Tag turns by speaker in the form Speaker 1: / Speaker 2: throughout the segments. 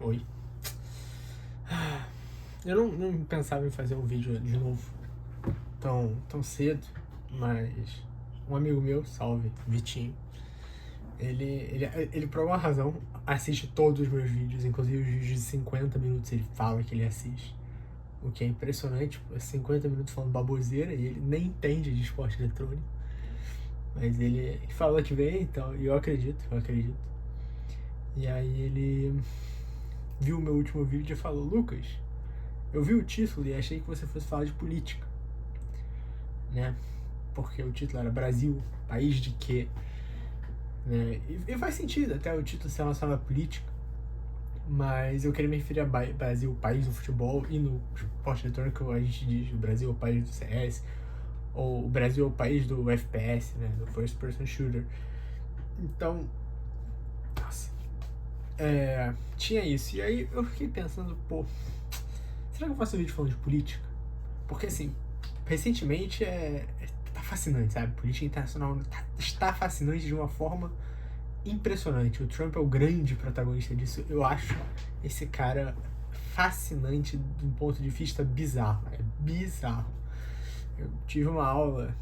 Speaker 1: Oi. Eu não pensava em fazer um vídeo de novo tão cedo, mas um amigo meu, salve, Vitinho, ele por alguma razão assiste todos os meus vídeos, inclusive os vídeos de 50 minutos ele fala que ele assiste. O que é impressionante, 50 minutos falando baboseira e ele nem entende de esporte eletrônico. Mas ele falou que veio, então, e eu acredito. E aí ele viu o meu último vídeo e falou: Lucas, eu vi o título e achei que você fosse falar de política, né? Porque o título era Brasil, país de quê? Né? E faz sentido até o título se relacionar à política, mas eu queria me referir a Brasil, país do futebol, e no esporte eletrônico a gente diz o Brasil é o país do CS, ou o Brasil é o país do FPS, né? Do First Person Shooter. Então, nossa, tinha isso. E aí eu fiquei pensando, pô, será que eu faço um vídeo falando de política? Porque assim, recentemente tá fascinante, sabe? Política internacional está fascinante de uma forma impressionante. O Trump é o grande protagonista disso. Eu acho esse cara fascinante de um ponto de vista bizarro. É bizarro. Eu tive uma aula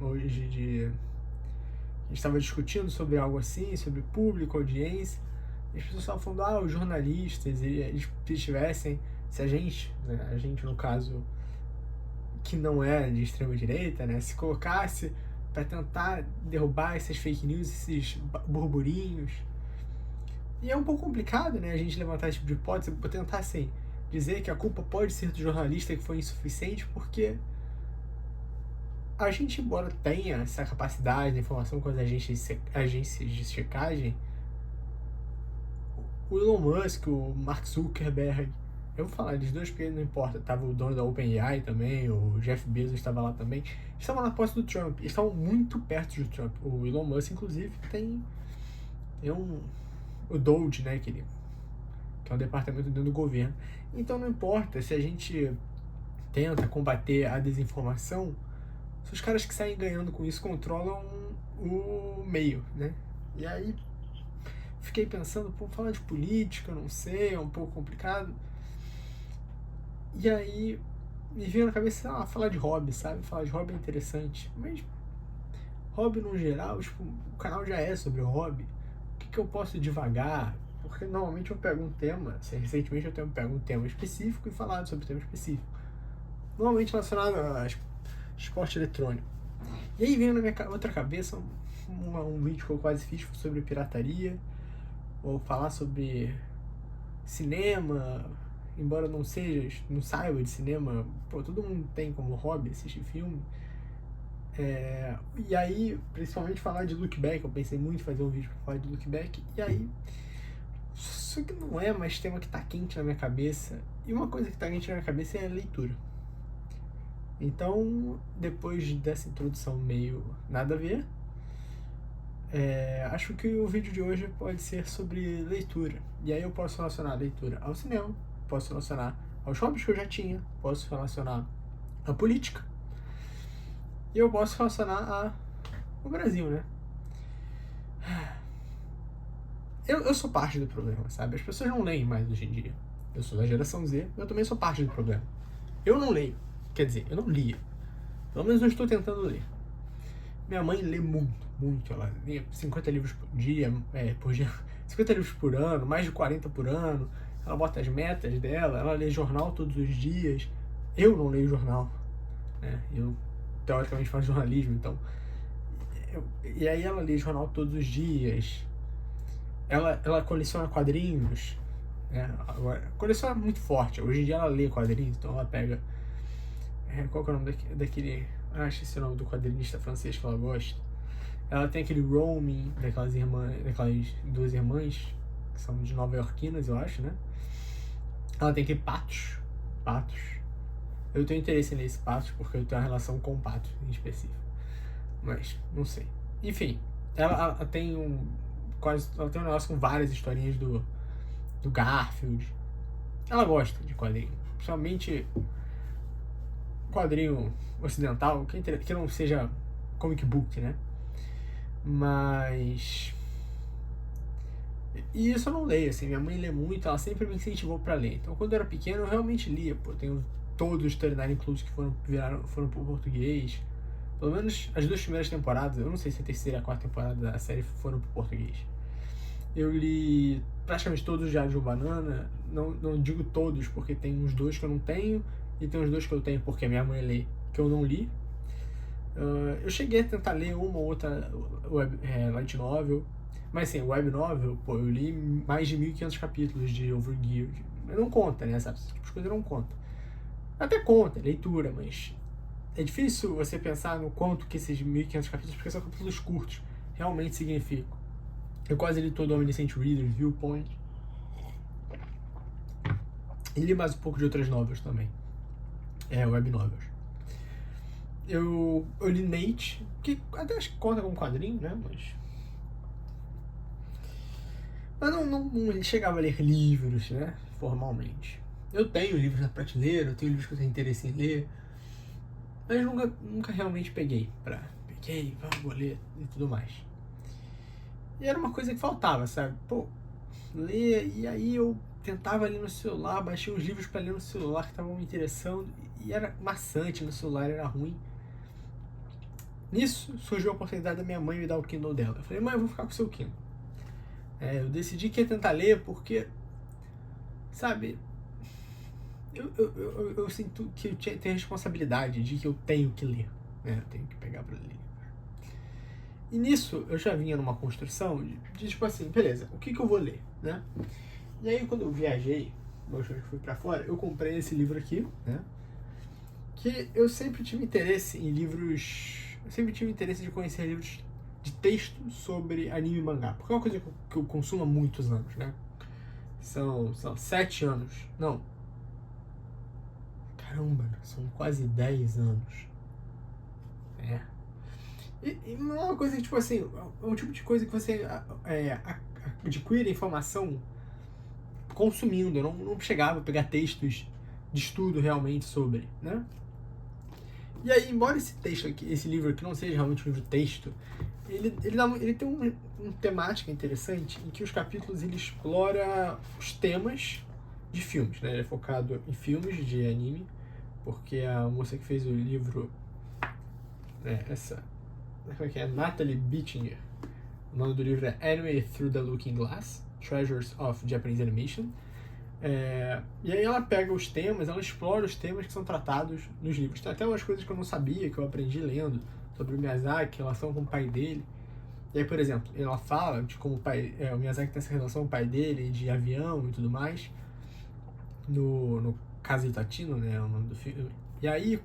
Speaker 1: hoje de... A gente estava discutindo sobre algo assim, sobre público, audiência. E as pessoas estavam falando, os jornalistas, eles tivessem... Se a gente, né, a gente no caso, que não é de extrema direita, né, se colocasse para tentar derrubar essas fake news, esses burburinhos. E é um pouco complicado, né, a gente levantar esse tipo de hipótese, para tentar, assim, dizer que a culpa pode ser do jornalista que foi insuficiente, porque a gente, embora tenha essa capacidade de informação com as agências de checagem, o Elon Musk, o Mark Zuckerberg, eu vou falar eles dois porque não importa, tava o dono da OpenAI também, o Jeff Bezos estava lá também, estavam na posse do Trump, eles estavam muito perto do Trump. O Elon Musk, inclusive, tem o DOGE, né, que é um departamento dentro do governo. Então não importa se a gente tenta combater a desinformação, se os caras que saem ganhando com isso controlam o meio, né? E aí fiquei pensando, pô, falar de política, não sei, é um pouco complicado. E aí me veio na cabeça, falar de hobby, sabe? Falar de hobby é interessante, mas hobby no geral, tipo, o canal já é sobre hobby. O que eu posso divagar? Porque normalmente eu pego um tema, recentemente eu pego um tema específico e falar sobre o tema específico. Normalmente relacionado a esporte eletrônico. E aí veio na minha outra cabeça um vídeo que eu quase fiz sobre pirataria, ou falar sobre cinema, embora não saiba de cinema, pô, todo mundo tem como hobby assistir filme. E aí, principalmente falar de look back, eu pensei muito em fazer um vídeo pra falar de look back, e aí, só que não é mais tema que tá quente na minha cabeça, e uma coisa que tá quente na minha cabeça é a leitura. Então, depois dessa introdução meio nada a ver, acho que o vídeo de hoje pode ser sobre leitura. E aí eu posso relacionar a leitura ao cinema, posso relacionar aos hobbies que eu já tinha, posso relacionar à política, e eu posso relacionar ao Brasil, né? Eu sou parte do problema, sabe? As pessoas não leem mais hoje em dia. Eu sou da geração Z, eu também sou parte do problema. Eu não leio. Quer dizer, eu não lia. Pelo menos eu estou tentando ler. Minha mãe lê muito. Ela lê 50 livros por dia, 50 livros por ano, mais de 40 por ano. Ela bota as metas dela, ela lê jornal todos os dias. Eu não leio jornal, né? Eu, teoricamente, faço jornalismo, então... E aí ela lê jornal todos os dias. Ela coleciona quadrinhos, né? Agora, coleciona muito forte. Hoje em dia ela lê quadrinhos, então ela pega... qual que é o nome daquele... acho esse é o nome do quadrinista francês que ela gosta. Ela tem aquele Roaming daquelas duas irmãs, que são de nova-iorquinas, eu acho, né? Ela tem aquele Patos. Eu tenho interesse nesse Patos porque eu tenho uma relação com o Patos em específico. Mas, não sei. Enfim, ela tem ela tem um negócio com várias historinhas do Garfield. Ela gosta de quadrinho. Principalmente quadrinho ocidental, que não seja comic book, né? Mas E isso eu não leio, assim, minha mãe lê muito, ela sempre me incentivou pra ler. Então quando eu era pequeno eu realmente lia, pô, tenho todos os 39 Clues que foram pro português. Pelo menos as 2 primeiras temporadas, eu não sei se a terceira e a quarta temporada da série foram pro português. Eu li praticamente todos os Diários de um Banana, não digo todos, porque tem uns 2 que eu não tenho, e tem uns 2 que eu tenho porque a minha mãe lê, que eu não li. Eu cheguei a tentar ler uma ou outra light novel, mas assim, web novel, pô, eu li mais de 1.500 capítulos de Overgeared. Não conta, né, sabe? Esse tipo de coisa não conta. Até conta, leitura, mas é difícil você pensar no quanto que esses 1.500 capítulos, porque são capítulos curtos, realmente significam. Eu quase li todo o Omniscient Reader, Viewpoint. E li mais um pouco de outras novels também. Web novels. Eu li Nate, que até acho que conta com quadrinho, né? Mas não chegava a ler livros, né? Formalmente. Eu tenho livros na prateleira, eu tenho livros que eu tenho interesse em ler, mas nunca realmente peguei, vou ler e tudo mais. E era uma coisa que faltava, sabe? Pô, ler, e aí eu tentava ler no celular, baixei uns livros para ler no celular que estavam me interessando, e era maçante, no celular era ruim. Nisso surgiu a oportunidade da minha mãe me dar o Kindle dela. Eu falei, mãe, eu vou ficar com o seu Kindle. Eu decidi que ia tentar ler porque, sabe, eu sinto que eu tenho a responsabilidade de que eu tenho que ler, né? Eu tenho que pegar para ler. E nisso eu já vinha numa construção de tipo assim, beleza, o que eu vou ler, né? E aí quando eu viajei, eu fui pra fora, eu comprei esse livro aqui, né? Que eu sempre tive interesse em livros, eu sempre tive interesse de conhecer livros de texto sobre anime e mangá, porque é uma coisa que eu consumo há muitos anos, né? São 7 anos, não, caramba, são quase 10 anos. E não é uma coisa que, tipo assim, é um tipo de coisa que você adquire informação consumindo. Eu não chegava a pegar textos de estudo realmente sobre, né? E aí, embora esse texto aqui, esse livro aqui não seja realmente um livro de texto, ele tem uma temática interessante em que os capítulos ele explora os temas de filmes, né? Ele é focado em filmes de anime, porque a moça que fez o livro, como é que é? Natalie Bittinger. O nome do livro é Anime Through the Looking Glass, Treasures of Japanese Animation. E aí ela pega os temas, ela explora os temas que são tratados nos livros. Tem até umas coisas que eu não sabia, que eu aprendi lendo, sobre o Miyazaki, relação com o pai dele. E aí, por exemplo, ela fala de como o Miyazaki tem essa relação com o pai dele, de avião e tudo mais, no Casa de Tatino, né, é o nome do filme. E aí,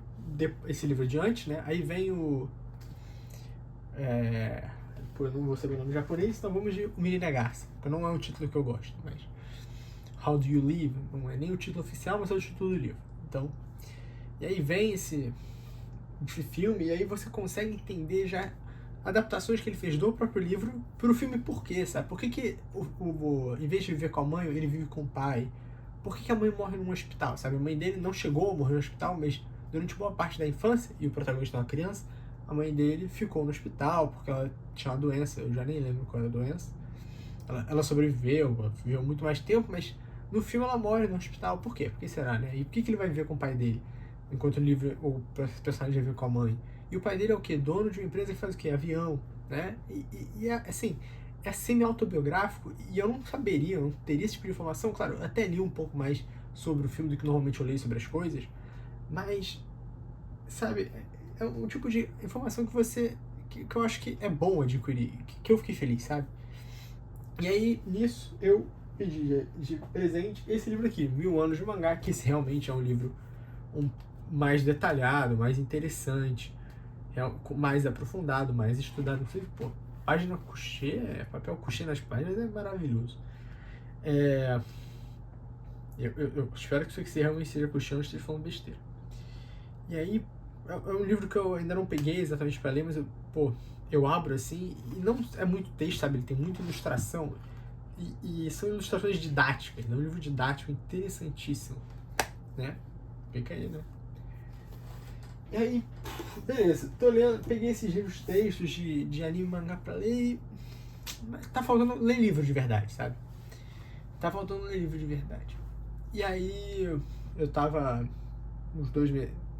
Speaker 1: esse livro adiante, né, aí vem o... eu não vou saber o nome japonês, então vamos de O Menino Garça, que não é um título que eu gosto, mas... How Do You Live? Não é nem o título oficial, mas é o título do livro. Então, e aí vem esse filme, e aí você consegue entender já adaptações que ele fez do próprio livro pro filme. Por quê, sabe? Por que em vez de viver com a mãe, ele vive com o pai? Por que a mãe morre num hospital, sabe? A mãe dele não chegou a morrer no hospital, mas durante boa parte da infância, e o protagonista é uma criança, a mãe dele ficou no hospital porque ela tinha uma doença, eu já nem lembro qual era a doença. Ela sobreviveu, viveu muito mais tempo, mas no filme ela morre no hospital. Por quê? Por que será, né? E por que ele vai viver com o pai dele? Enquanto o personagem vai viver com a mãe. E o pai dele é o quê? Dono de uma empresa que faz o quê? Avião, né? E assim, é semi-autobiográfico e eu não saberia, eu não teria esse tipo de informação. Claro, eu até li um pouco mais sobre o filme do que normalmente eu leio sobre as coisas, mas, sabe, é um tipo de informação que eu acho que é bom adquirir, que eu fiquei feliz, sabe? E aí, nisso, eu pedi de presente esse livro aqui, 1000 Anos de Mangá, que esse realmente é um livro mais detalhado, mais interessante, mais aprofundado, mais estudado. Inclusive, pô, página couché, papel couché nas páginas é maravilhoso. Eu espero que isso aqui realmente seja couché, não esteja falando besteira. E aí, é um livro que eu ainda não peguei exatamente para ler, mas eu abro assim, e não é muito texto, sabe? Ele tem muita ilustração, e são ilustrações didáticas, né? Um livro didático interessantíssimo, né? Fica aí, né? E aí, beleza, tô lendo, peguei esses textos de anime e mangá pra ler, mas tá faltando ler livro de verdade, sabe? Tá faltando ler livro de verdade. E aí eu tava uns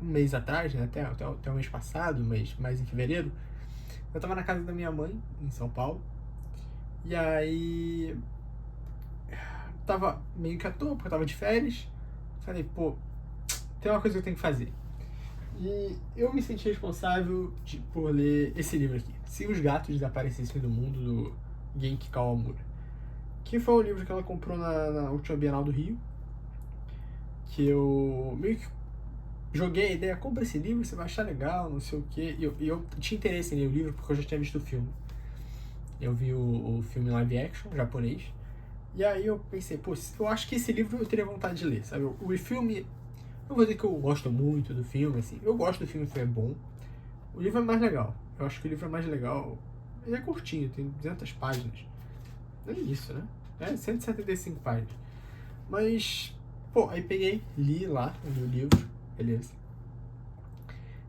Speaker 1: um mês atrás, né, até o mês passado, mas mais em fevereiro, eu tava na casa da minha mãe, em São Paulo, e aí tava meio que à toa, porque eu tava de férias, falei, pô, tem uma coisa que eu tenho que fazer. E eu me senti responsável por ler esse livro aqui, Se os Gatos Desaparecessem do Mundo, do Genki Kawamura, que foi um livro que ela comprou na última Bienal do Rio, que eu meio que joguei a ideia, compra esse livro, você vai achar legal, não sei o quê. E eu tinha interesse em ler o livro porque eu já tinha visto o filme. Eu vi o filme live action, japonês. E aí eu pensei, pô, eu acho que esse livro eu teria vontade de ler, sabe? O filme, não vou dizer que eu gosto muito do filme, assim. Eu gosto do filme, o filme é bom. O livro é mais legal. Eu acho que o livro é mais legal. Ele é curtinho, tem 200 páginas. Nem isso, né? É 175 páginas. Mas, pô, aí peguei, li lá o meu livro, beleza.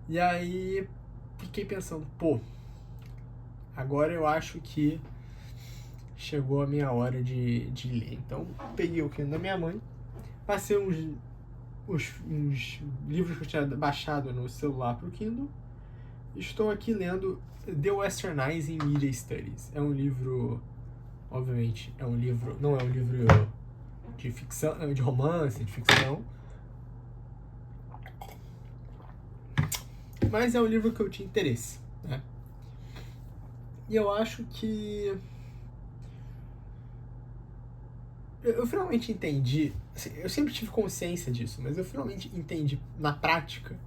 Speaker 1: E aí fiquei pensando, pô, agora eu acho que chegou a minha hora de ler. Então peguei o Kindle da minha mãe, passei uns livros que eu tinha baixado no celular pro Kindle. Estou aqui lendo The Westernizing Media Studies. É um livro, obviamente, não é um livro de ficção, de romance, de ficção. Mas é um livro que eu tinha interesse, né? E eu acho que eu finalmente entendi, assim, eu sempre tive consciência disso, mas eu finalmente entendi na prática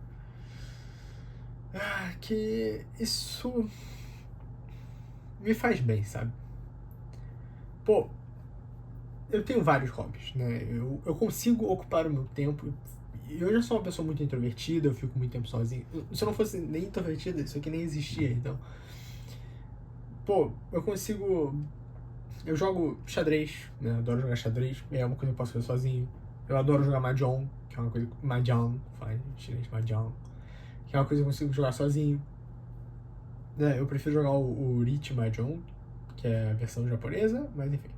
Speaker 1: que isso me faz bem, sabe? Pô, eu tenho vários hobbies, né? Eu consigo ocupar o meu tempo. Eu já sou uma pessoa muito introvertida, eu fico muito tempo sozinho. Se eu não fosse nem introvertida, isso aqui nem existia, então. Pô, eu consigo. Eu jogo xadrez, né? Adoro jogar xadrez, é uma coisa que eu posso fazer sozinho. Eu adoro jogar Mahjong, que é uma coisa. Mahjong, faz em chinês, Mahjong, que é uma coisa que eu consigo jogar sozinho. Né? Eu prefiro jogar o Riichi Mahjong, que é a versão japonesa, mas enfim.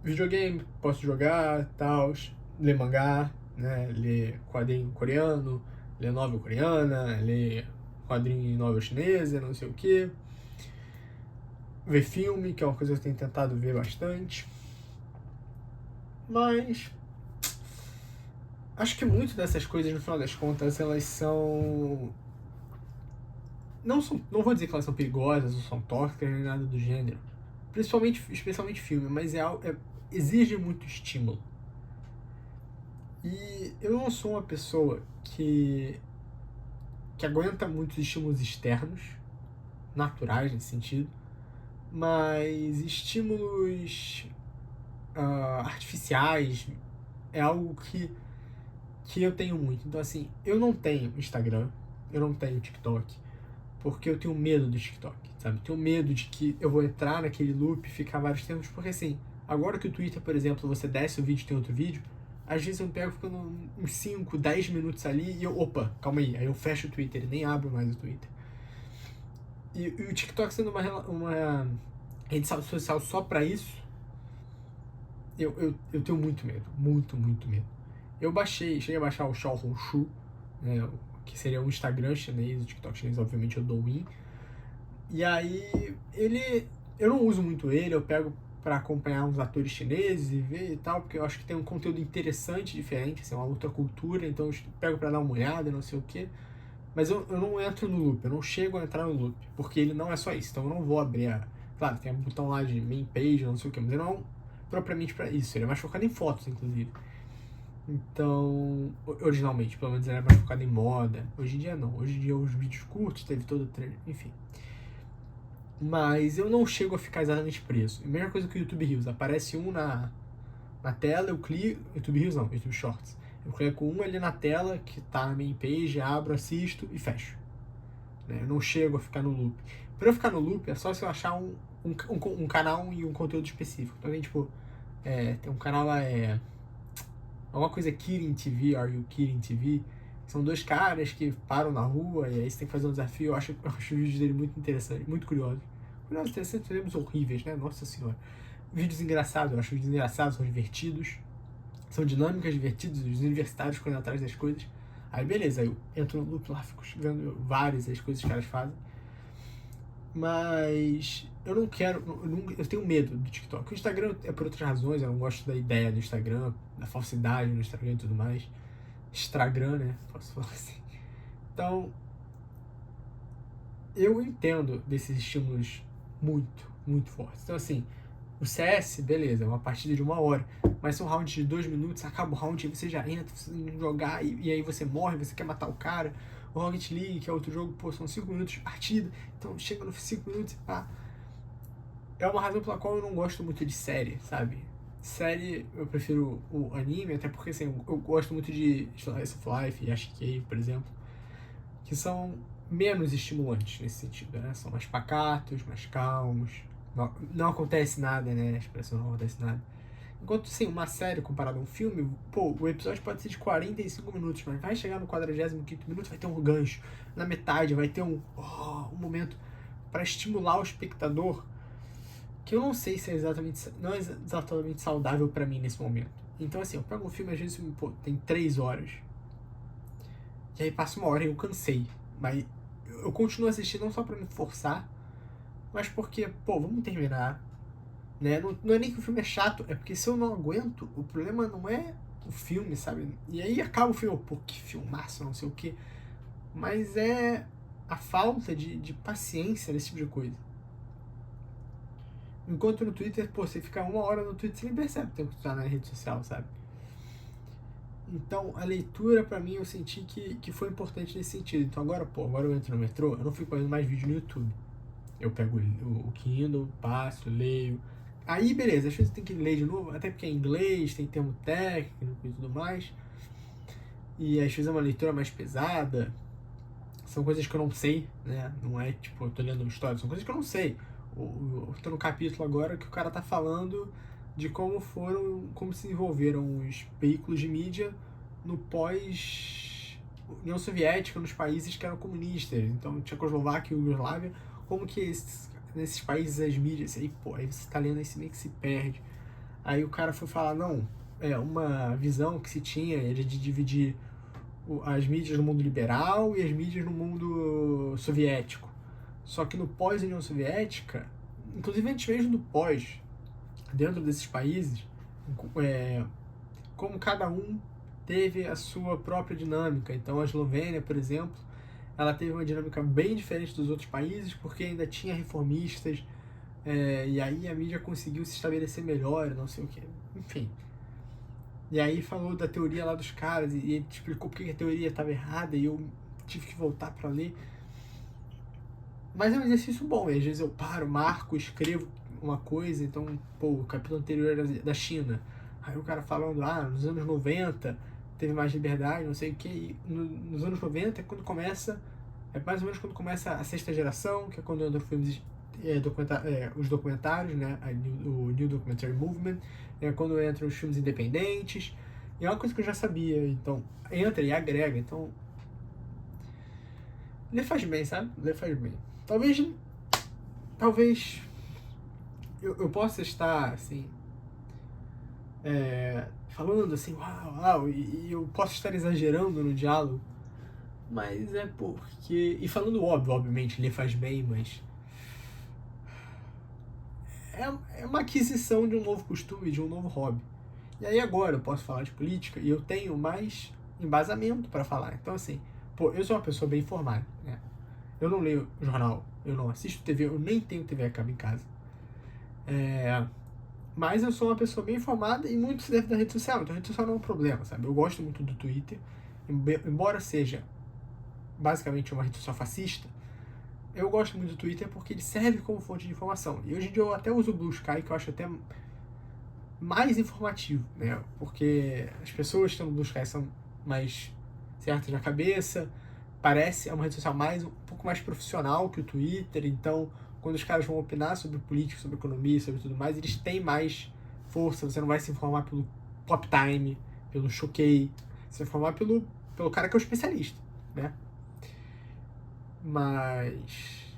Speaker 1: Videogame, posso jogar, tal, ler mangá, né? Ler quadrinho coreano, ler novel coreana, ler quadrinho em novel chinesa, não sei o que. Ver filme, que é uma coisa que eu tenho tentado ver bastante. Mas acho que muito dessas coisas, no final das contas, elas são. Não vou dizer que elas são perigosas ou são tóxicas nem nada do gênero. Especialmente filme, mas exige muito estímulo. E eu não sou uma pessoa que aguenta muitos estímulos externos, naturais nesse sentido, mas estímulos artificiais é algo que eu tenho muito. Então, assim, eu não tenho Instagram, eu não tenho TikTok, porque eu tenho medo do TikTok, sabe? Eu tenho medo de que eu vou entrar naquele loop e ficar vários tempos, porque assim, agora que o Twitter, por exemplo, você desce o vídeo e tem outro vídeo, às vezes eu me pego ficando uns 5, 10 minutos ali e opa, calma aí eu fecho o nem abro mais o Twitter. E o TikTok sendo uma rede social só pra isso, eu tenho muito medo, muito medo. Cheguei a baixar o Xiaohongshu, né, que seria o Instagram chinês, o TikTok chinês, obviamente, é o Douyin. E aí, eu não uso muito ele, eu pego pra acompanhar uns atores chineses e ver e tal, porque eu acho que tem um conteúdo interessante, diferente, assim, uma outra cultura, então eu pego pra dar uma olhada, não sei o quê. Mas eu não entro no loop, eu não chego a entrar no loop, porque ele não é só isso, então eu não vou abrir Claro, tem um botão lá de main page, não sei o que, mas ele não é propriamente pra isso, ele é mais focado em fotos, inclusive. Então, originalmente, pelo menos ele era mais focado em moda. Hoje em dia não, hoje em dia os vídeos curtos, teve todo o treino, enfim. Mas eu não chego a ficar exatamente preso. A mesma coisa que o YouTube Reels, aparece um na tela, eu clico, YouTube Reels não, YouTube Shorts. Eu clico um ali na tela, que tá na main page, abro, assisto e fecho. Né? Eu não chego a ficar no loop. Pra eu ficar no loop, é só se eu achar um canal e um conteúdo específico. Então, tipo, tem um canal lá, alguma coisa Kidding TV, Are You Kidding TV? São dois caras que param na rua e aí você tem que fazer um desafio. Eu acho os vídeos dele muito interessantes, muito curiosos. Curiosos, interessantes, teremos horríveis, né? Nossa senhora. Vídeos engraçados, eu acho vídeos engraçados, são divertidos. São dinâmicas divertidas, os universitários correndo atrás das coisas. Aí beleza, aí eu entro no loop lá, fico vendo várias as coisas que os caras fazem. Mas eu não quero, eu tenho medo do TikTok. O Instagram é por outras razões, eu não gosto da ideia do Instagram, da falsidade no Instagram e tudo mais. Instagram, né? Posso falar assim. Então, eu entendo desses estímulos muito, muito fortes. Então, assim, o CS, beleza, é uma partida de 1 hora, mas são rounds de 2 minutos, acaba o round, aí você já entra, você jogar, e aí você morre, você quer matar o cara. O Rocket League, que é outro jogo, pô, são 5 minutos de partida, então chega nos 5 minutos e pá. É uma razão pela qual eu não gosto muito de série, sabe? Série, eu prefiro o anime, até porque, assim, eu gosto muito de Slice of Life e Ashikei, por exemplo, que são menos estimulantes nesse sentido, né? São mais pacatos, mais calmos, não acontece nada, né? A expressão não acontece nada. Enquanto, sim, uma série comparada a um filme, pô, o episódio pode ser de 45 minutos, mas vai chegar no 45º minuto, vai ter um gancho. Na metade vai ter um momento para estimular o espectador, que eu não sei se é exatamente, não é exatamente saudável para mim nesse momento. Então, assim, eu pego um filme, às vezes, pô, tem 3 horas. E aí passa 1 hora e eu cansei. Mas eu continuo assistindo não só pra me forçar, mas porque, pô, vamos terminar. Né? Não é nem que o filme é chato, é porque se eu não aguento, o problema não é o filme, sabe? E aí acaba o filme, pô, que filmaço, não sei o quê. Mas é a falta de paciência nesse tipo de coisa. Enquanto no Twitter, pô, você fica 1 hora no Twitter, você nem percebe o tempo que tu tá na rede social, sabe? Então, a leitura, pra mim, eu senti que foi importante nesse sentido. Então, agora eu entro no metrô, eu não fico fazendo mais vídeo no YouTube. Eu pego o Kindle, passo, leio. Aí, beleza, às vezes tem que ler de novo, até porque é em inglês, tem termo técnico e tudo mais. E às vezes é uma leitura mais pesada. São coisas que eu não sei, né? Não é tipo, eu tô lendo uma história, são coisas que eu não sei. Eu tô no capítulo agora que o cara tá falando de como se desenvolveram os veículos de mídia no pós União Soviética, nos países que eram comunistas. Então, Tchecoslováquia e Iugoslávia, como que nesses países as mídias, aí, pô, aí você tá lendo esse meio que se perde. Aí o cara foi falar, não, é uma visão que se tinha era de dividir as mídias no mundo liberal e as mídias no mundo soviético. Só que no pós-União Soviética, inclusive antes mesmo do pós, dentro desses países, como cada um teve a sua própria dinâmica. Então a Eslovênia, por exemplo, ela teve uma dinâmica bem diferente dos outros países, porque ainda tinha reformistas, e aí a mídia conseguiu se estabelecer melhor, não sei o que. Enfim. E aí falou da teoria lá dos caras, e ele explicou porque a teoria estava errada, e eu tive que voltar para ler. Mas é um exercício bom, e às vezes eu paro, marco, escrevo uma coisa, então, pô, o capítulo anterior era da China. Aí o cara falando, nos anos 90 teve mais liberdade, não sei o que, e nos anos 90 é quando começa, é mais ou menos quando começa a sexta geração, que é quando entram filmes, os documentários, né, o New Documentary Movement, é quando entram os filmes independentes, e é uma coisa que eu já sabia, então entra e agrega, então lê faz bem, sabe? Lê faz bem. Talvez eu possa estar, assim, falando assim, uau, e eu posso estar exagerando no diálogo, mas é porque... E falando óbvio, obviamente, ler faz bem, mas... É uma aquisição de um novo costume, de um novo hobby. E aí agora eu posso falar de política e eu tenho mais embasamento para falar. Então, assim, eu sou uma pessoa bem informada, né? Eu não leio jornal, eu não assisto TV, eu nem tenho TV a cabo em casa. Mas eu sou uma pessoa bem informada e muito se deve da rede social. Então a rede social não é um problema, sabe? Eu gosto muito do Twitter, embora seja basicamente uma rede social fascista. Eu gosto muito do Twitter porque ele serve como fonte de informação. E hoje em dia eu até uso o Blue Sky, que eu acho até mais informativo, né? Porque as pessoas que estão no Blue Sky são mais certas na cabeça, parece uma rede social um pouco mais profissional que o Twitter, então quando os caras vão opinar sobre política, sobre economia, sobre tudo mais, eles têm mais força, você não vai se informar pelo Pop Time, pelo Choquei, você vai se informar pelo cara que é o especialista, né? Mas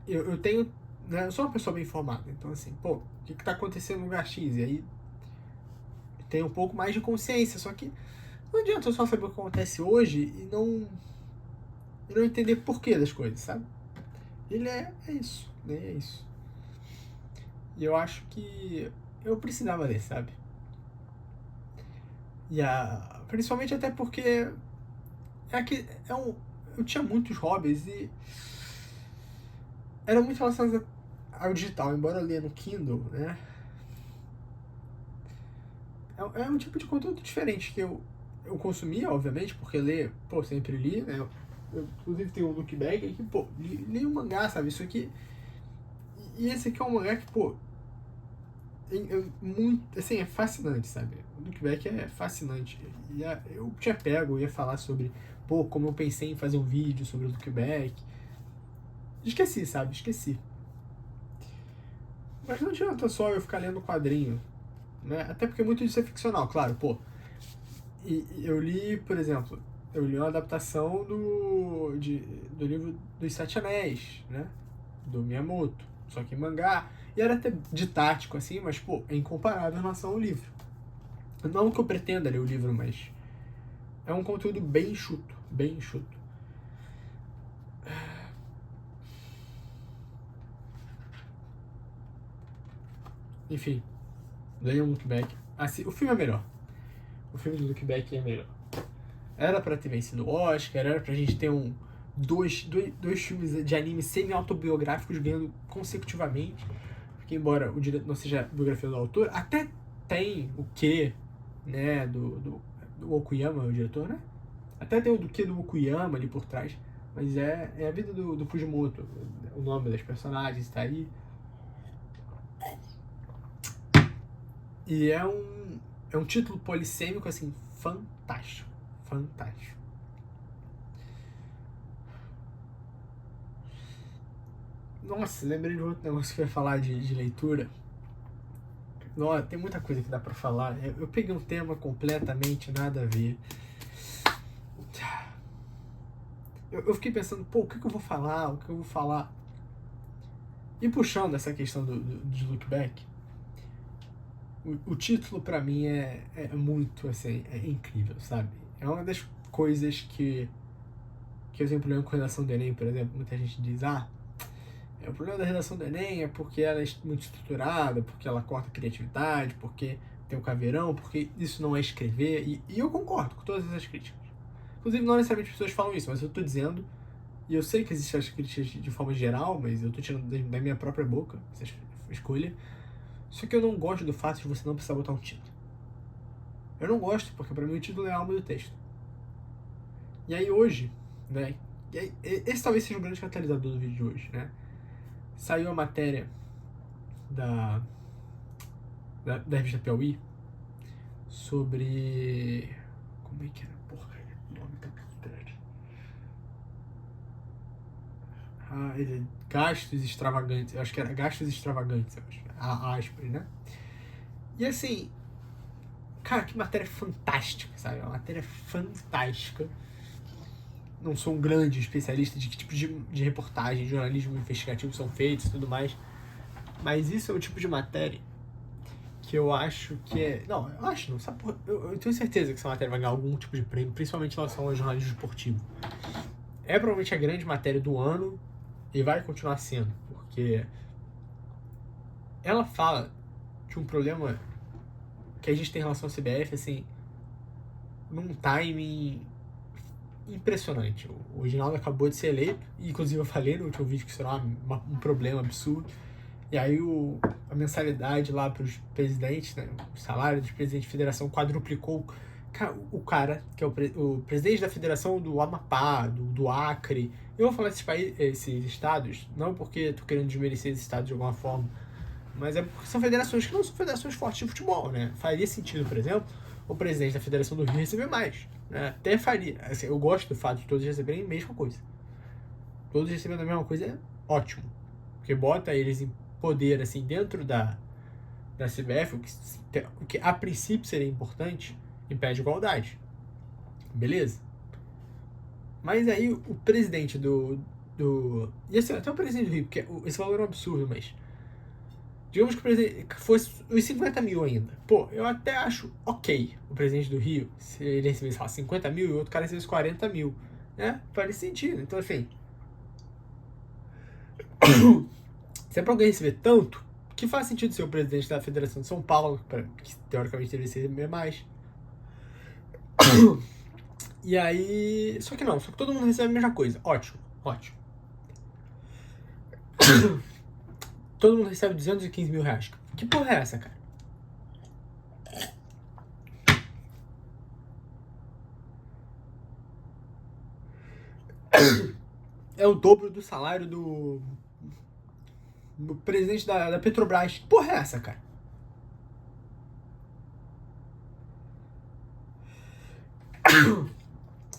Speaker 1: eu tenho né? Eu sou uma pessoa bem informada, então assim, pô, o que tá acontecendo no lugar X? E aí tem um pouco mais de consciência, só que não adianta eu só saber o que acontece hoje e não entender porquê das coisas, sabe? Ele é isso, né? É isso. E eu acho que eu precisava ler, sabe? Principalmente até porque eu tinha muitos hobbies e eram muito relacionados ao digital, embora eu lia no Kindle, né? É um tipo de conteúdo diferente que eu consumia, obviamente, porque ler, pô, sempre li, né? Eu inclusive tenho um look bag que, pô, li um mangá, sabe? Isso aqui. E esse aqui é um mangá que, pô, muito, assim, é fascinante, sabe? O look back é fascinante. Eu tinha pego, eu ia falar sobre, pô, como eu pensei em fazer um vídeo sobre o look back. Esqueci, sabe? Esqueci. Mas não adianta só eu ficar lendo quadrinho, né? Até porque muito disso é ficcional, claro, pô. E eu li, por exemplo, eu li uma adaptação do livro dos Sete Anéis, né? Do Miyamoto, só que em mangá. E era até didático, assim, mas, pô, é incomparável em relação ao livro. Não que eu pretenda ler o livro, mas é um conteúdo bem enxuto, bem enxuto. Enfim, leiam Look Back. Assim, o filme é melhor. O filme do Look Back é melhor. Era pra ter vencido o Oscar, era pra gente ter dois filmes de anime semi-autobiográficos ganhando consecutivamente. Porque, embora o diretor não seja a biografia do autor, até tem o quê, né, do Okuyama, o diretor, né? Até tem o do quê do Okuyama ali por trás. Mas é a vida do Fujimoto. O nome das personagens tá aí. E é um título polissêmico, assim, fantástico. Fantástico. Nossa, lembrei de outro negócio que eu ia falar de leitura. Nossa, tem muita coisa que dá pra falar. Eu peguei um tema completamente nada a ver. Eu fiquei pensando, pô, o que eu vou falar? O que eu vou falar? E puxando essa questão de look back, o título pra mim é muito, assim, é incrível, sabe? É uma das coisas que eu tenho problema com a redação do Enem, por exemplo. Muita gente diz, o problema da redação do Enem é porque ela é muito estruturada, porque ela corta a criatividade, porque tem o caveirão, porque isso não é escrever. E eu concordo com todas essas críticas. Inclusive, não necessariamente as pessoas falam isso, mas eu tô dizendo, e eu sei que existem as críticas de forma geral, mas eu tô tirando da minha própria boca essa escolha. Só que eu não gosto do fato de você não precisar botar um título. Eu não gosto, porque pra mim o título é a alma do texto. E aí hoje, né, esse talvez seja o grande catalisador do vídeo de hoje, né? Saiu a matéria da revista Piauí sobre. Como é que era? Porra, o nome da matéria. Gastos extravagantes. Eu acho que era gastos extravagantes, eu acho. A aspas, né? E assim, cara, que matéria fantástica, sabe? Uma matéria fantástica. Não sou um grande especialista de que tipo de reportagem, jornalismo investigativo são feitos e tudo mais. Mas isso é o tipo de matéria que eu acho que é. Não, eu acho não, sabe? Eu tenho certeza que essa matéria vai ganhar algum tipo de prêmio, principalmente em relação ao jornalismo esportivo. É provavelmente a grande matéria do ano e vai continuar sendo, porque ela fala de um problema que a gente tem em relação ao CBF, assim, num timing impressionante. O Reginaldo acabou de ser eleito, e inclusive eu falei no último vídeo que isso era um problema absurdo. E aí a mensalidade lá para os presidentes, né, o salário dos presidentes de federação quadruplicou. O cara, que é o presidente da federação do Amapá, do Acre. Eu vou falar esses estados, não porque estou querendo desmerecer esses estados de alguma forma, mas é porque são federações que não são federações fortes de futebol, né? Faria sentido, por exemplo, o presidente da Federação do Rio receber mais, né? Até faria. Assim, eu gosto do fato de todos receberem a mesma coisa. Todos recebendo a mesma coisa é ótimo, porque bota eles em poder, assim, dentro da CBF, o que a princípio seria importante, impede igualdade. Beleza? Mas aí o presidente E assim, até o presidente do Rio, porque esse valor é um absurdo, mas. Digamos que o presidente fosse os 50 mil ainda. Pô, eu até acho ok o presidente do Rio, se ele recebesse, sei lá, 50 mil e o outro cara recebesse 40 mil. Né? Faz sentido. Então, assim. Se é pra alguém receber tanto, que faz sentido ser o presidente da Federação de São Paulo, que teoricamente deveria receber mais. E aí. Só que não, só que todo mundo recebe a mesma coisa. Ótimo, ótimo. Todo mundo recebe 215 mil reais. Que porra é essa, cara? É o dobro do salário do presidente da Petrobras. Que porra é essa, cara?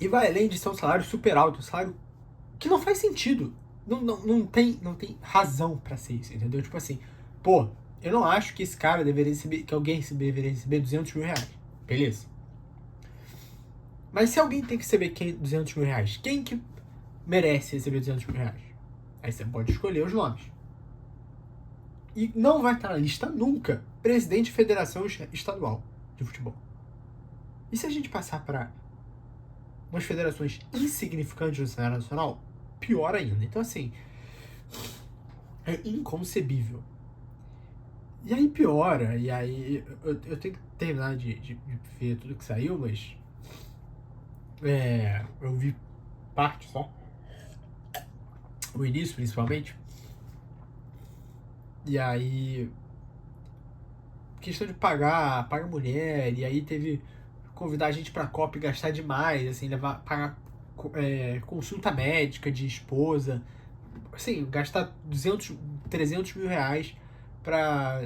Speaker 1: E vai além de ser um salário super alto, um salário que não faz sentido. Não tem razão pra ser isso, entendeu? Tipo assim, pô, eu não acho que esse cara deveria receber, que alguém deveria receber 200 mil reais. Beleza. Mas se alguém tem que receber 200 mil reais, quem que merece receber 200 mil reais? Aí você pode escolher os nomes. E não vai estar na lista nunca presidente de federação estadual de futebol. E se a gente passar para umas federações insignificantes no cenário nacional, pior ainda. Então, assim, é inconcebível. E aí piora, e aí eu tenho que terminar de ver tudo que saiu, mas eu vi parte só, o início principalmente, e aí questão de paga mulher, e aí teve convidar a gente pra Copa e gastar demais, assim, pagar consulta médica de esposa, assim, gastar 200, 300 mil reais pra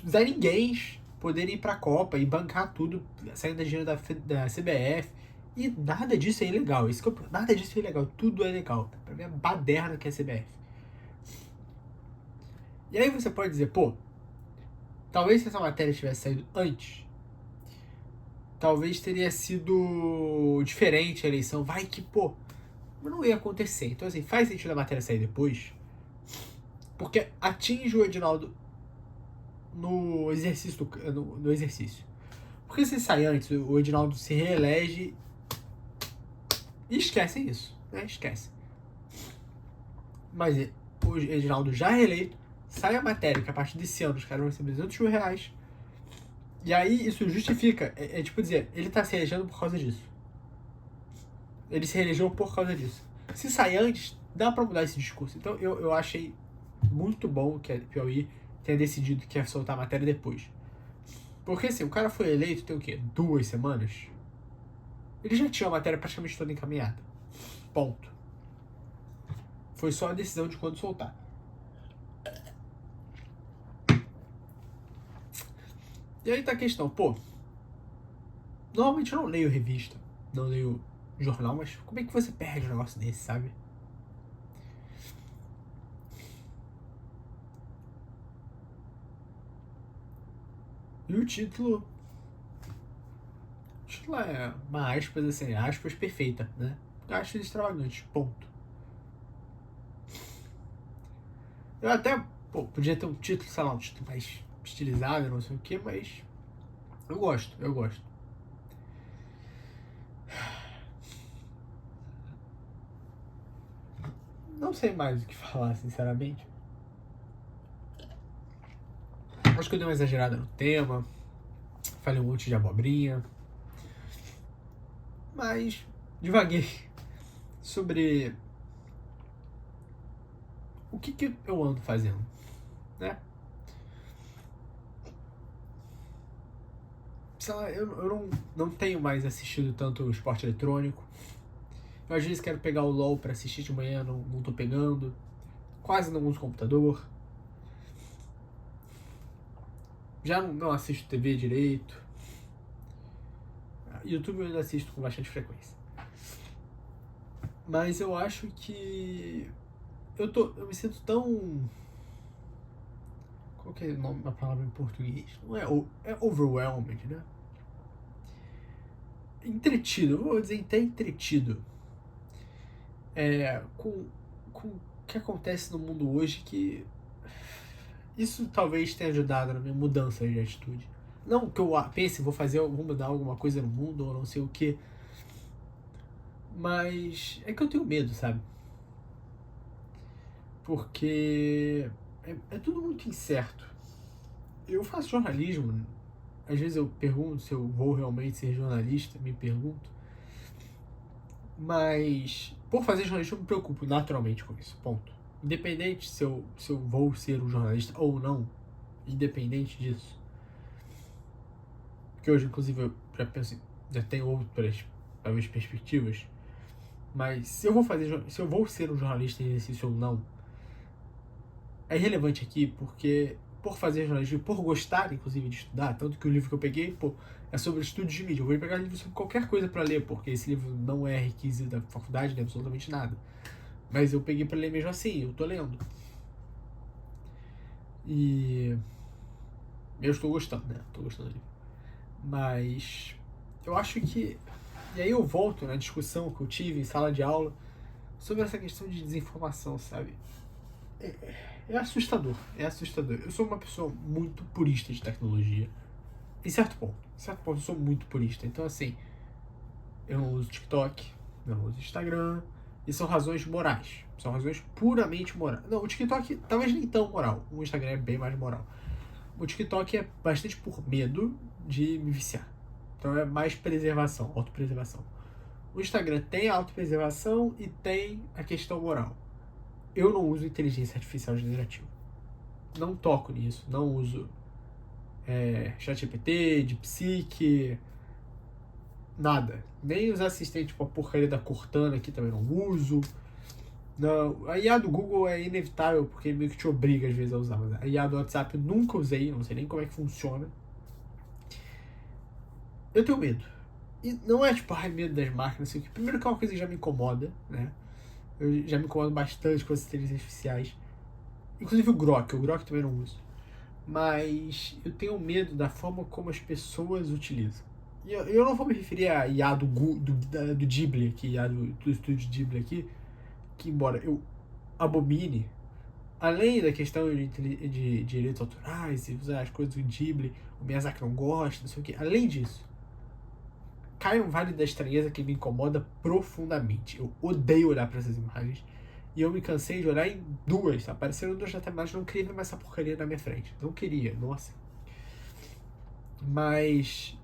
Speaker 1: Zé Ninguém poderem ir pra Copa e bancar tudo, saindo da dinheiro da CBF. E nada disso é ilegal. Nada disso é ilegal. Tudo é legal. Pra mim é baderna que é a CBF. E aí você pode dizer, pô, talvez se essa matéria tivesse saído antes, talvez teria sido diferente a eleição. Vai que, pô, não ia acontecer. Então, assim, faz sentido a matéria sair depois, porque atinge o Edinaldo no exercício. No exercício. Porque se sai antes, o Edinaldo se reelege e esquecem isso, né? Esquece. Mas o Edinaldo já reeleito, sai a matéria que a partir desse ano os caras vão receber 200 mil reais. E aí isso justifica, tipo dizer, ele tá se reelegendo por causa disso. Ele se reelegeu por causa disso. Se sair antes, dá pra mudar esse discurso. Então eu achei muito bom que a Piauí tenha decidido que ia soltar a matéria depois. Porque assim, o cara foi eleito tem o quê? 2 semanas? Ele já tinha a matéria praticamente toda encaminhada. Ponto. Foi só a decisão de quando soltar. E aí tá a questão, pô. Normalmente eu não leio revista, não leio jornal, mas como é que você perde um negócio desse, sabe? E o título. O título é uma aspas, assim, aspas perfeita, né? Aspas extravagantes, ponto. Eu até, pô, podia ter um título, sei lá, um título mais estilizado, não sei o que, mas eu gosto, eu gosto. Não sei mais o que falar, sinceramente. Acho que eu dei uma exagerada no tema, falei um monte de abobrinha, mas divaguei sobre o que eu ando fazendo, né? Sei lá, eu não tenho mais assistido tanto esporte eletrônico. Eu às vezes quero pegar o LoL pra assistir de manhã, não tô pegando. Quase não uso computador. Já não assisto TV direito. YouTube eu ainda assisto com bastante frequência. Mas eu acho que eu me sinto tão... Qual que é o nome da palavra em português? Não é overwhelmed, né? Entretido, vou dizer até entretido com o que acontece no mundo hoje, que isso talvez tenha ajudado na minha mudança de atitude. Não que eu pense, vou mudar alguma coisa no mundo ou não sei o que, mas é que eu tenho medo, sabe? Porque é tudo muito incerto. Eu faço jornalismo, às vezes eu pergunto se eu vou realmente ser jornalista, me pergunto, mas por fazer jornalismo eu me preocupo naturalmente com isso, ponto. Independente se eu vou ser um jornalista ou não, independente disso. Porque hoje, inclusive, eu já penso, já tenho outras, talvez, perspectivas. Mas se eu vou ser um jornalista em exercício ou não, é irrelevante aqui, porque por fazer jornalismo, por gostar, inclusive, de estudar, tanto que o livro que eu peguei, é sobre estudos de mídia. Eu vou pegar livro sobre qualquer coisa para ler, porque esse livro não é requisito da faculdade, nem absolutamente nada. Mas eu peguei para ler mesmo assim, eu tô lendo. E eu estou gostando, né? Estou gostando do livro. Mas eu acho que... E aí eu volto na discussão que eu tive em sala de aula sobre essa questão de desinformação, sabe? É assustador, é assustador. Eu sou uma pessoa muito purista de tecnologia. Em certo ponto eu sou muito purista. Então, assim, eu não uso TikTok, eu não uso Instagram, e são razões morais. São razões puramente morais. Não, o TikTok talvez nem tão moral. O Instagram é bem mais moral. O TikTok é bastante por medo de me viciar. Então é mais preservação, autopreservação. O Instagram tem a autopreservação e tem a questão moral. Eu não uso inteligência artificial generativa. Não toco nisso. Não uso ChatGPT, DeepSeek, nada. Nem os assistentes, tipo a porcaria da Cortana aqui também não uso. Não, a IA do Google é inevitável, porque meio que te obriga às vezes a usar. Mas a IA do WhatsApp eu nunca usei, não sei nem como é que funciona. Eu tenho medo. E não é tipo, medo das marcas, não sei o que. Primeiro que é uma coisa que já me incomoda, né? Eu já me incomodo bastante com as inteligências artificiais. Inclusive o Grok também não uso. Mas eu tenho medo da forma como as pessoas utilizam. E eu não vou me referir a IA do Ghibli aqui, IA do estúdio Ghibli aqui, que embora eu abomine, além da questão de direitos autorais e usar as coisas do Ghibli, o Miyazaki não gosta, não sei o que. Além disso, cai um vale da estranheza que me incomoda profundamente. Eu odeio olhar para essas imagens. E eu me cansei de olhar em duas. Apareceram duas até mais, não queria ver mais essa porcaria na minha frente. Não queria, nossa. Mas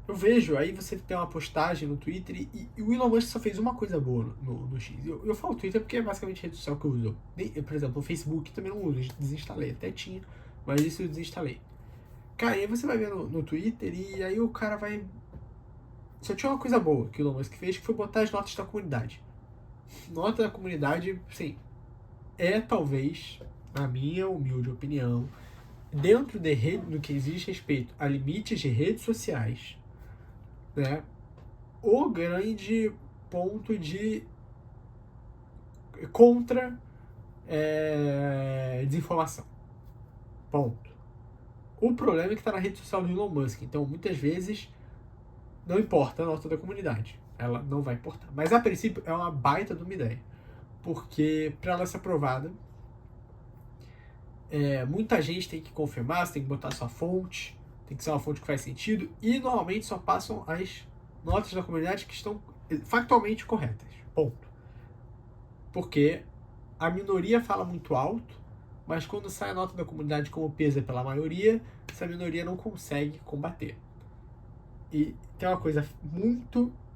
Speaker 1: eu vejo, aí você tem uma postagem no Twitter e o Elon Musk só fez uma coisa boa no X. Eu falo Twitter porque é basicamente a rede social que eu uso. Por exemplo, o Facebook também não uso, desinstalei. Até tinha, mas isso eu desinstalei. Cara, e aí você vai ver no Twitter e aí o cara vai... Só tinha uma coisa boa que o Elon Musk fez, que foi botar as notas da comunidade. Nota da comunidade, sim, é talvez, na minha humilde opinião, dentro do que existe respeito a limites de redes sociais, né, o grande ponto de contra desinformação. Ponto. O problema é que está na rede social do Elon Musk, então muitas vezes não importa a nota da comunidade, ela não vai importar. Mas a princípio é uma baita de uma ideia, porque para ela ser aprovada, muita gente tem que confirmar, você tem que botar sua fonte, tem que ser uma fonte que faz sentido, e normalmente só passam as notas da comunidade que estão factualmente corretas. Ponto. Porque a minoria fala muito alto, mas quando sai a nota da comunidade como pesa pela maioria, essa minoria não consegue combater. E tem uma coisa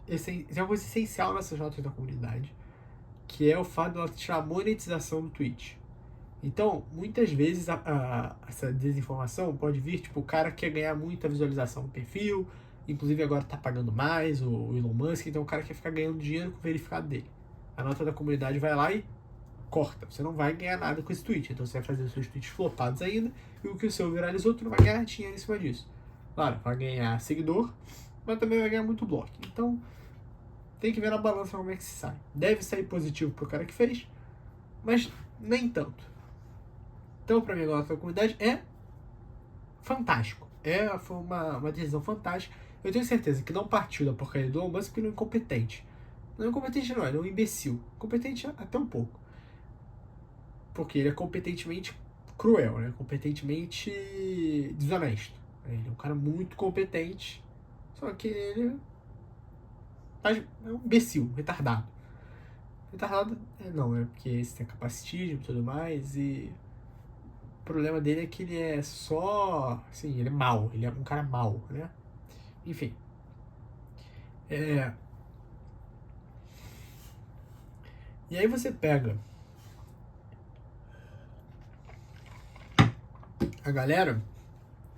Speaker 1: tem uma coisa essencial nessas notas da comunidade, que é o fato de ela tirar a monetização do Twitch. Então, muitas vezes essa desinformação pode vir, tipo, o cara quer ganhar muita visualização no perfil, inclusive agora tá pagando mais, o Elon Musk, então o cara quer ficar ganhando dinheiro com o verificado dele. A nota da comunidade vai lá e corta. Você não vai ganhar nada com esse tweet, então você vai fazer os seus tweets flopados ainda, e o que o seu viralizou, tu não vai ganhar dinheiro em cima disso. Claro, vai ganhar seguidor, mas também vai ganhar muito bloco. Então, tem que ver na balança como é que se sai. Deve sair positivo pro cara que fez, mas nem tanto. Então, pra mim, a nota da comunidade é fantástico. Foi uma decisão fantástica. Eu tenho certeza que não partiu da porcaria do Elon Musk porque ele é incompetente. Não é incompetente não, ele é um imbecil. Competente até um pouco. Porque ele é competentemente cruel, né? Competentemente desonesto. Ele é um cara muito competente, só que ele é um imbecil, um retardado. Retardado não, é porque esse tem capacitismo e tudo mais, e o problema dele é que ele é só, assim, ele é mau, ele é um cara mau, né? Enfim. E aí você pega a galera,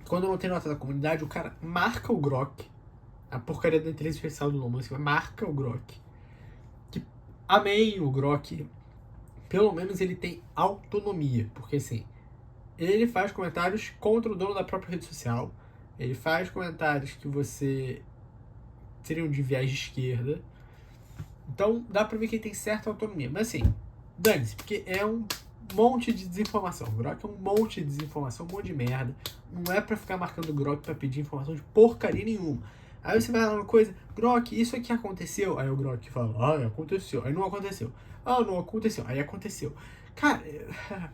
Speaker 1: quando não tem nota da comunidade, o cara marca o Grok, a porcaria da inteligência artificial do Elon Musk, marca o Grok. Que, amém, o Grok, pelo menos ele tem autonomia, porque assim, ele faz comentários contra o dono da própria rede social, ele faz comentários que você seriam de viés de esquerda, então dá pra ver que ele tem certa autonomia, mas assim, dane-se, porque é um monte de desinformação. O Grok é um monte de desinformação, um monte de merda. Não é pra ficar marcando o Grok pra pedir informação de porcaria nenhuma. Aí você vai lá uma coisa, Grok, isso aqui aconteceu? Aí o Grok fala, aconteceu. Aí não aconteceu. Não aconteceu. Aí aconteceu. Cara,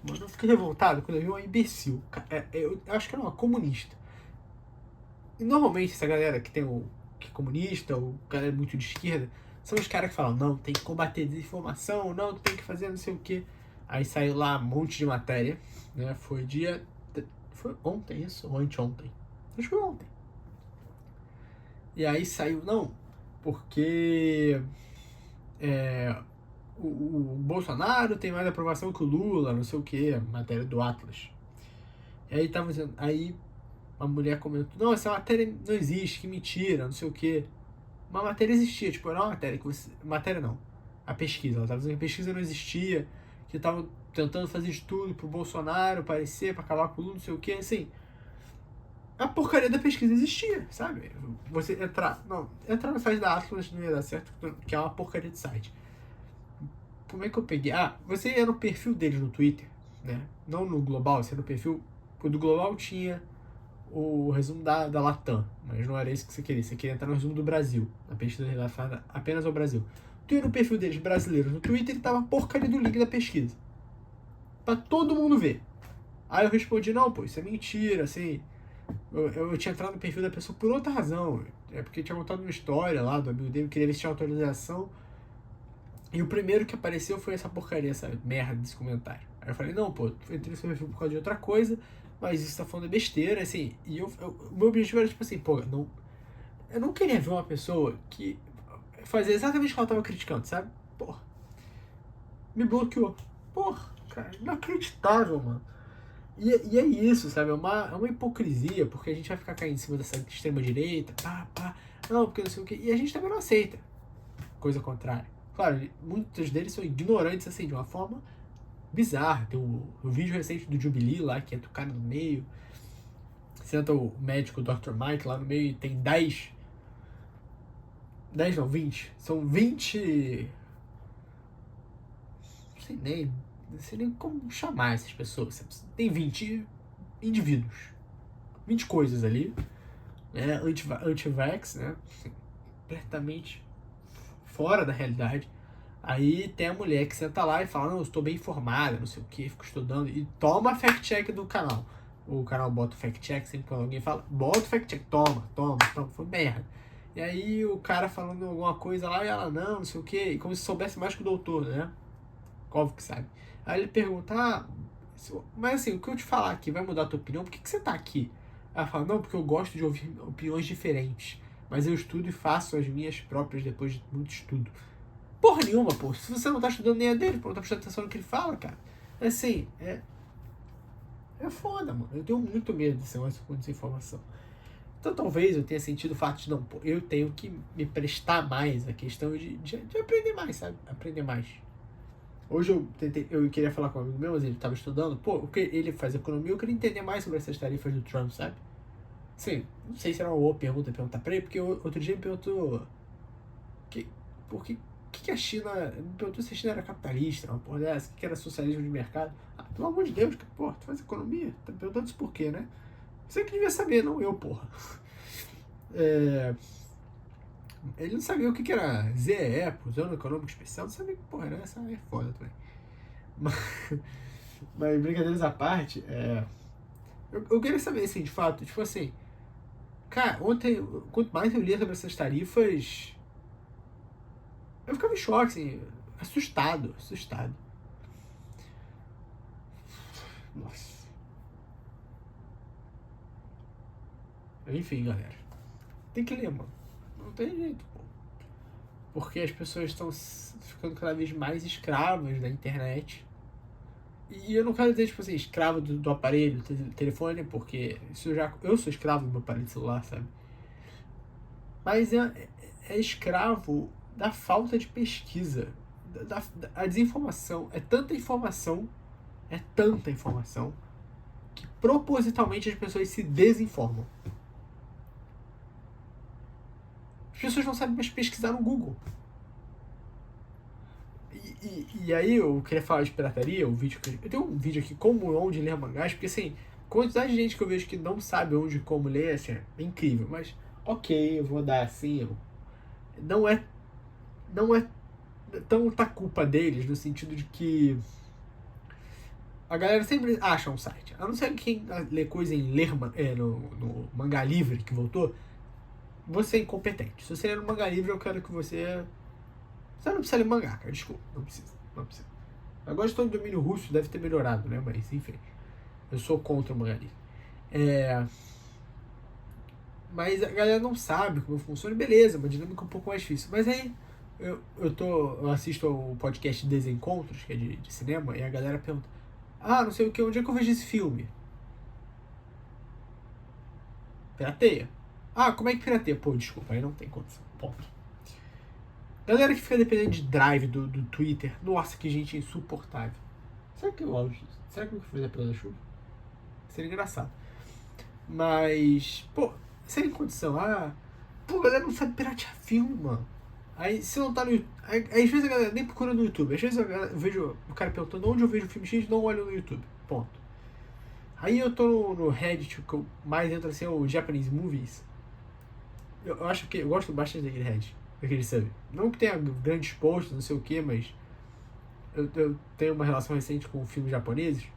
Speaker 1: mano, eu fiquei revoltado quando eu vi um imbecil. Eu acho que era uma comunista. E normalmente essa galera que tem que é comunista, ou galera muito de esquerda, são os caras que falam, não, tem que combater desinformação, não, tem que fazer não sei o que. Aí saiu lá um monte de matéria, né? Foi ontem isso? Ou anteontem? Acho que foi ontem. E aí saiu, não, porque o Bolsonaro tem mais aprovação que o Lula, não sei o que, matéria do Atlas. E aí tava dizendo, aí uma mulher comentou, não, essa matéria não existe, que mentira, não sei o que. Uma matéria existia, tipo, era uma matéria que você. Matéria não. A pesquisa. Ela tava dizendo que a pesquisa não existia, que tava tentando fazer estudo pro Bolsonaro aparecer, pra acabar com o Lula, não sei o que, assim. A porcaria da pesquisa existia, sabe? Você entrar no site da Atlas não ia dar certo, que é uma porcaria de site. Como é que eu peguei? Você ia no perfil deles no Twitter, né? Não no Global, você ia no perfil. O do Global tinha o resumo da Latam, mas não era isso que você queria. Você queria entrar no resumo do Brasil, na pesquisa relacionada apenas ao Brasil. Tu ia no perfil deles brasileiros no Twitter e tava a porcaria do link da pesquisa. Pra todo mundo ver. Aí eu respondi, não, pô, isso é mentira, assim. Eu tinha entrado no perfil da pessoa por outra razão. É porque tinha contado uma história lá do amigo dele, queria ver se tinha autorização. E o primeiro que apareceu foi essa porcaria, essa merda desse comentário. Aí eu falei, não, pô, eu entrei nesse perfil por causa de outra coisa, mas isso tá falando besteira, assim. E o meu objetivo era tipo assim, pô, eu não queria ver uma pessoa que fazia exatamente o que ela tava criticando, sabe? Porra. Me bloqueou. Porra, cara, inacreditável, mano. E é isso, sabe? É uma hipocrisia, porque a gente vai ficar caindo em cima dessa extrema-direita, não, porque não sei o quê. E a gente também não aceita coisa contrária. Claro, muitos deles são ignorantes, assim, de uma forma bizarra. Tem o vídeo recente do Jubilee lá, que entra o cara no meio. Senta o médico, o Dr. Mike, lá no meio e tem 10 não, 20. São 20. Não sei nem como chamar essas pessoas. Tem 20 indivíduos. 20 coisas ali. Né? Anti-vax, né? Completamente fora da realidade. Aí tem a mulher que senta lá e fala, não, eu estou bem informada, não sei o que, fico estudando. E toma fact-check do canal. O canal bota o fact-check, sempre quando alguém fala, bota o fact-check, toma, foi merda. E aí o cara falando alguma coisa lá e ela, não sei o que, e como se soubesse mais que o doutor, né? Óbvio que sabe. Aí ele pergunta, mas assim, o que eu te falar aqui vai mudar a tua opinião? Por que você tá aqui? Ela fala, não, porque eu gosto de ouvir opiniões diferentes, mas eu estudo e faço as minhas próprias depois de muito estudo. Porra nenhuma, pô. Se você não tá estudando nem a dele, pô, não tá prestando atenção no que ele fala, cara. Assim, é foda, mano. Eu tenho muito medo desse negócio com desinformação. Então talvez eu tenha sentido o fato de, não, pô, eu tenho que me prestar mais a questão de aprender mais, sabe? Aprender mais. Hoje eu queria falar com um amigo meu, mas ele tava estudando, pô, porque ele faz economia, eu queria entender mais sobre essas tarifas do Trump, sabe? Sim, não sei se era uma boa pergunta perguntar pra ele, porque outro dia ele perguntou por que a China, me perguntou se a China era capitalista, uma porra dessa, o que era socialismo de mercado. Pelo amor de Deus, cara, porra, tu faz economia, tá me perguntando isso por quê, né? Você que devia saber, não eu, porra. Ele não sabia o que era ZEE, Zona Econômica Especial, não sabia que porra era essa, é foda também. Mas brincadeiras à parte, eu queria saber, assim, de fato, tipo assim, cara, ontem, quanto mais eu lia sobre essas tarifas, eu ficava em choque, assim, assustado. Nossa. Enfim, galera. Tem que ler, mano. Não tem jeito, pô. Porque as pessoas estão ficando cada vez mais escravas da internet. E eu não quero dizer, tipo assim, escravo do aparelho, do telefone, porque isso eu sou escravo do meu aparelho de celular, sabe? Mas é escravo da falta de pesquisa, a desinformação. É tanta informação, que propositalmente as pessoas se desinformam. As pessoas não sabem mais pesquisar no Google. E aí eu queria falar de pirataria, eu tenho um vídeo aqui, como onde ler mangás, porque assim, quantidade de gente que eu vejo que não sabe onde e como ler, assim, é incrível, mas ok, eu vou dar assim, não é, não é tanta culpa deles, no sentido de que a galera sempre acha um site, a não ser quem lê coisa em no Mangá Livre, que voltou, você é incompetente. Se você ler no Mangá Livre, eu quero que você não precisa ler mangá, cara, desculpa, não precisa. Agora estou em domínio russo, deve ter melhorado, né? Mas enfim, eu sou contra o mangá livre. Mas a galera não sabe como funciona, beleza, uma dinâmica um pouco mais difícil. Mas aí eu assisto ao podcast Desencontros, que é de cinema, e a galera pergunta: ah, não sei o que, onde é que eu vejo esse filme? Pirateia. Ah, como é que pirateia? Pô, desculpa, aí não tem condição. Ponto. Galera que fica dependendo de drive do Twitter, nossa, que gente insuportável. Será que será que eu fiz a pela chuva? Seria engraçado. Mas, pô, sem condição. Pô, a galera não sabe piratear filme, mano. Aí, se não tá no YouTube. Às vezes a galera nem procura no YouTube. Às vezes eu vejo o cara perguntando onde eu vejo o filme X, não olho no YouTube. Ponto. Aí eu tô no Reddit, que eu mais entro assim, é o Japanese Movies. Eu acho que eu gosto bastante daquele Reddit, daquele sub. Não que tenha grandes posts, não sei o que, mas eu tenho uma relação recente com filmes japoneses.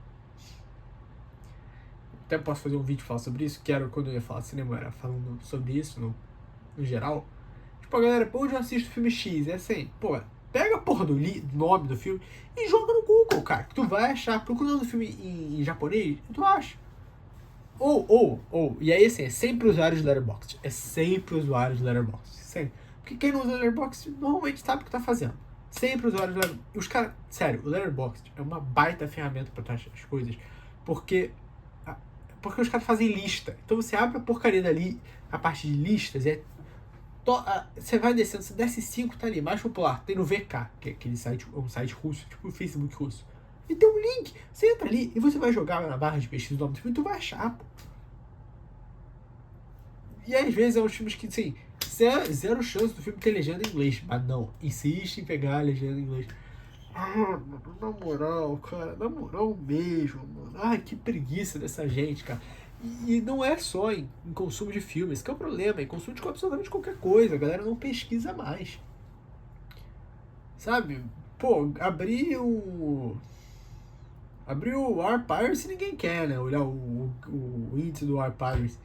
Speaker 1: Até posso fazer um vídeo falar sobre isso, que era quando eu ia falar de cinema, era falando sobre isso no geral. Tipo, a galera, onde eu assisto filme X? É assim, pô, pega a porra do nome do filme e joga no Google, cara, que tu vai achar, procurando o filme em japonês, tu acha. E aí assim, é sempre usuário de Letterboxd. É sempre usuário de Letterboxd. Sempre. Porque quem não usa Letterboxd normalmente sabe o que tá fazendo. Sempre usuário de Letterboxd. Os caras, sério, o Letterboxd é uma baita ferramenta pra achar as coisas. Porque os caras fazem lista. Então você abre a porcaria dali, a parte de listas, você vai descendo, você desce 5, tá ali, mais popular. Tem no VK, que é aquele site, um site russo, tipo o Facebook russo. E tem um link. Você entra ali e você vai jogar na barra de pesquisa do nome do filme e tu vai achar, pô. E às vezes é uns filmes que, assim, zero chance do filme ter legenda em inglês. Mas não, insiste em pegar a legenda em inglês. Mano, na moral, cara, na moral mesmo, mano. Ai, que preguiça dessa gente, cara. E não é só em consumo de filmes, que é o problema, é em consumo de absolutamente qualquer coisa. A galera não pesquisa mais. Sabe? Pô, abriu o War Pirates e ninguém quer, né? Olhar o índice do War Pirates.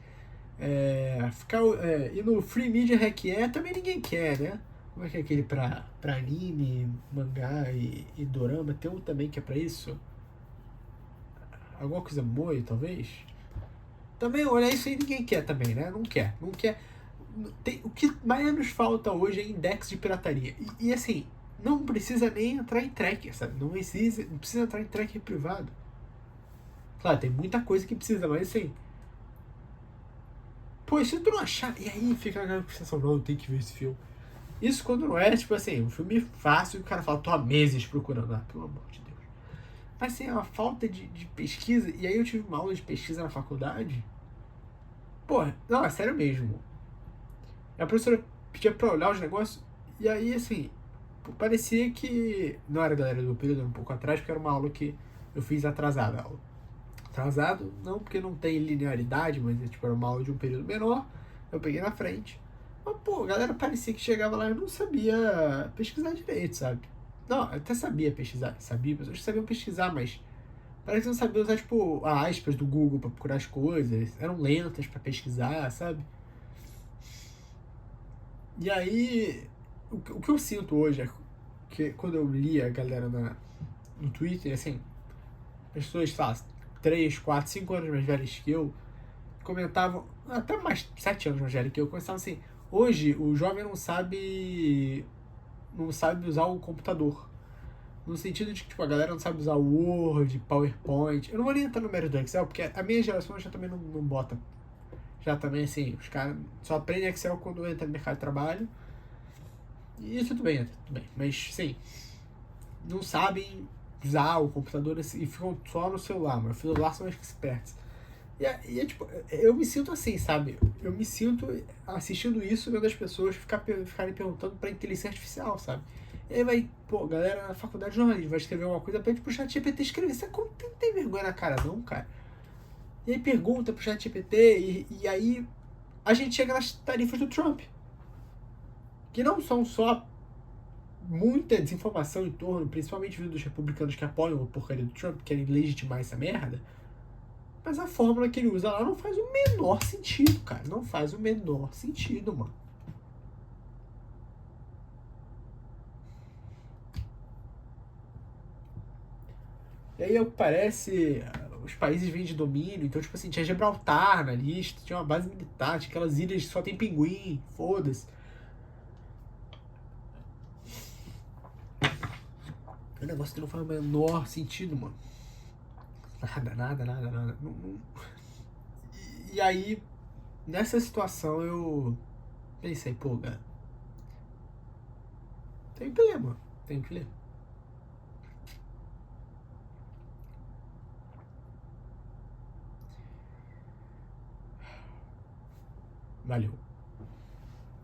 Speaker 1: E no Free Media Hack também ninguém quer, né? Como é que é aquele pra anime, mangá e dorama? Tem um também que é pra isso? Alguma coisa moe, talvez? Também, olha, isso aí ninguém quer também, né? Não quer. O que mais nos falta hoje é index de pirataria. E assim, não precisa nem entrar em tracker, sabe? Não precisa entrar em tracker privado. Claro, tem muita coisa que precisa, mas assim... Pô, se tu não achar... E aí fica aquela sensação, não, eu tenho que ver esse filme. Isso quando não é, tipo assim, um filme fácil e o cara fala, tô há meses procurando. Pelo amor de Deus. Mas assim, é uma falta de pesquisa. E aí eu tive uma aula de pesquisa na faculdade. Pô, não, é sério mesmo. A professora pedia pra olhar os negócios. E aí, assim, parecia que... Não era a galera do período, era um pouco atrás, porque era uma aula que eu fiz atrasada. A aula. Atrasado, não porque não tem linearidade, mas tipo, era uma aula de um período menor. Eu peguei na frente. Mas, pô, a galera parecia que chegava lá e não sabia pesquisar direito, sabe? Não, até sabia pesquisar, sabia, pessoas que sabiam pesquisar, mas parece que não sabia usar, tipo, aspas do Google pra procurar as coisas, eram lentas pra pesquisar, sabe? E aí, o que eu sinto hoje é que quando eu li a galera no Twitter, assim, pessoas, sei lá, 3, 4, 5 anos mais velhas que eu, comentavam, até mais 7 anos mais velhas que eu, comentavam assim, hoje o jovem não sabe usar o computador. No sentido de que tipo, a galera não sabe usar o Word, PowerPoint. Eu não vou nem entrar no mérito do Excel, porque a minha geração já também não bota. Já também, assim, os caras só aprendem Excel quando entra no mercado de trabalho. E tudo bem, tudo bem. Mas, sim, não sabem usar o computador assim, e ficam só no celular. Mas o celular são experts. E é tipo, eu me sinto assim, sabe? Eu me sinto assistindo isso, vendo as pessoas ficarem perguntando pra inteligência artificial, sabe? E aí vai, pô, galera na faculdade de jornalismo vai escrever uma coisa, pede pro chat GPT escrever. Você como tem vergonha na cara, não, cara? E aí pergunta pro chat GPT, e aí a gente chega nas tarifas do Trump. Que não são só muita desinformação em torno, principalmente vindo dos republicanos que apoiam a porcaria do Trump, querem legitimar essa merda. Mas a fórmula que ele usa lá não faz o menor sentido, cara. Não faz o menor sentido, mano. E aí, ao que parece, os países vêm de domínio. Então, tipo assim, tinha Gibraltar na lista, tinha uma base militar, tinha aquelas ilhas que só tem pinguim, foda-se. É um negócio que não faz o menor sentido, mano. Nada, nada, nada, nada. E aí, nessa situação, eu pensei, pô, cara, tem que ler, mano. Tem que ler. Valeu.